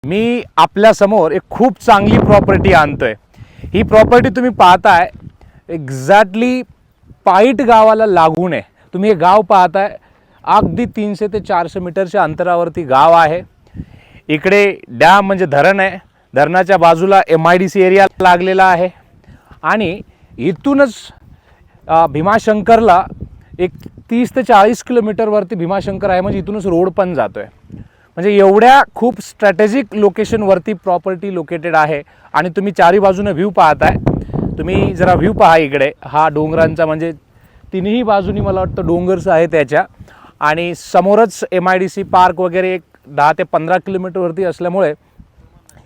मी आपल्या समोर एक खूप चांगली प्रॉपर्टी आणतोय। ही प्रॉपर्टी तुम्ही पाहताय एक्झॅक्टली पाईट गावाला लागून आहे। तुम्ही हे गाव पाहताय, अगदी 300 ते 400 मीटरच्या अंतरावरती गाव आहे। इकडे डॅम म्हणजे धरण आहे, धरणाच्या बाजूला MIDC एरिया लागलेला आहे आणि इथूनच भीमाशंकरला एक 30 ते 40 किलोमीटरवरती भीमाशंकर आहे, म्हणजे इथूनच रोड पण जातोय। म्हणजे एवढ्या खूप स्ट्रॅटेजिक लोकेशनवरती प्रॉपर्टी लोकेटेड आहे आणि तुम्ही चारी बाजूने व्ह्यू पाहताय। तुम्ही जरा व्ह्यू पहा इकडे, हा डोंगरांचा म्हणजे तिन्ही बाजूनी मला वाटतं डोंगरच आहे त्याच्या, आणि समोरच MIDC पार्क वगैरे एक 10 ते 15 किलोमीटरवरती असल्यामुळे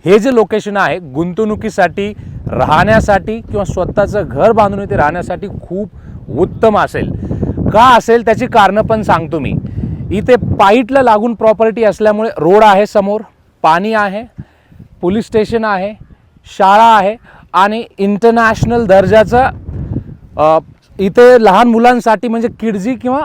हे जे लोकेशन आहे गुंतवणुकीसाठी, राहण्यासाठी किंवा स्वतःचं घर बांधून इथे राहण्यासाठी खूप उत्तम असेल। का असेल त्याची कारणं पण सांगतो मी। इथे पाईटला लागून प्रॉपर्टी असल्यामुळे रोड आहे, समोर पाणी आहे, पोलीस स्टेशन आहे, शाळा आहे आणि इंटरनॅशनल दर्जाचं इथे लहान मुलांसाठी म्हणजे किडजी किंवा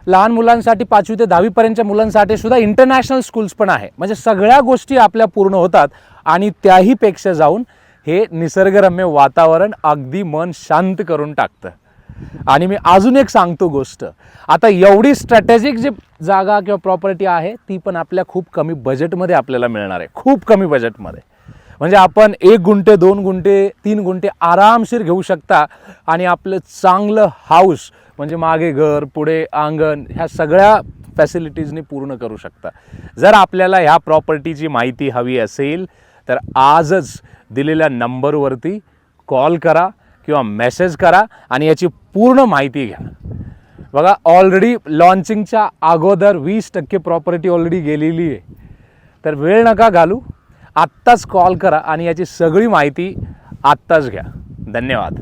लहान मुलांसाठी 5वी ते 10वी पर्यंतच्या मुलांसाठी सुद्धा इंटरनॅशनल स्कूल्स पण आहे। म्हणजे सगळ्या गोष्टी आपल्या पूर्ण होतात आणि त्याही पेक्षा जाऊन हे निसर्गरम्य वातावरण अगदी मन शांत करून टाकतं। आणि मी अजून एक सांगतो गोष्ट, आता एवढी स्ट्रॅटेजिक जी जागा किंवा प्रॉपर्टी आहे ती पण आपल्या खूप कमी बजेटमध्ये आपल्याला मिळणार आहे, खूप कमी बजेटमध्ये। म्हणजे आपण 1 गुंठे 2 गुंठे 3 गुंठे आरामशीर घेऊ शकता आणि आपलं चांगलं हाऊस म्हणजे मागे घर, पुढे अंगण, ह्या सगळ्या फॅसिलिटीजनी पूर्ण करू शकता। जर आपल्याला ह्या प्रॉपर्टीची माहिती हवी असेल तर आजच दिलेल्या नंबरवरती कॉल करा किंवा मेसेज करा आणि याची पूर्ण माहिती घ्या। बघा, ऑलरेडी लॉन्चिंगच्या अगोदर 20% प्रॉपर्टी ऑलरेडी गेलेली आहे, तर वेळ नका घालू, आत्ताच कॉल करा आणि याची सगळी माहिती आत्ताच घ्या। धन्यवाद।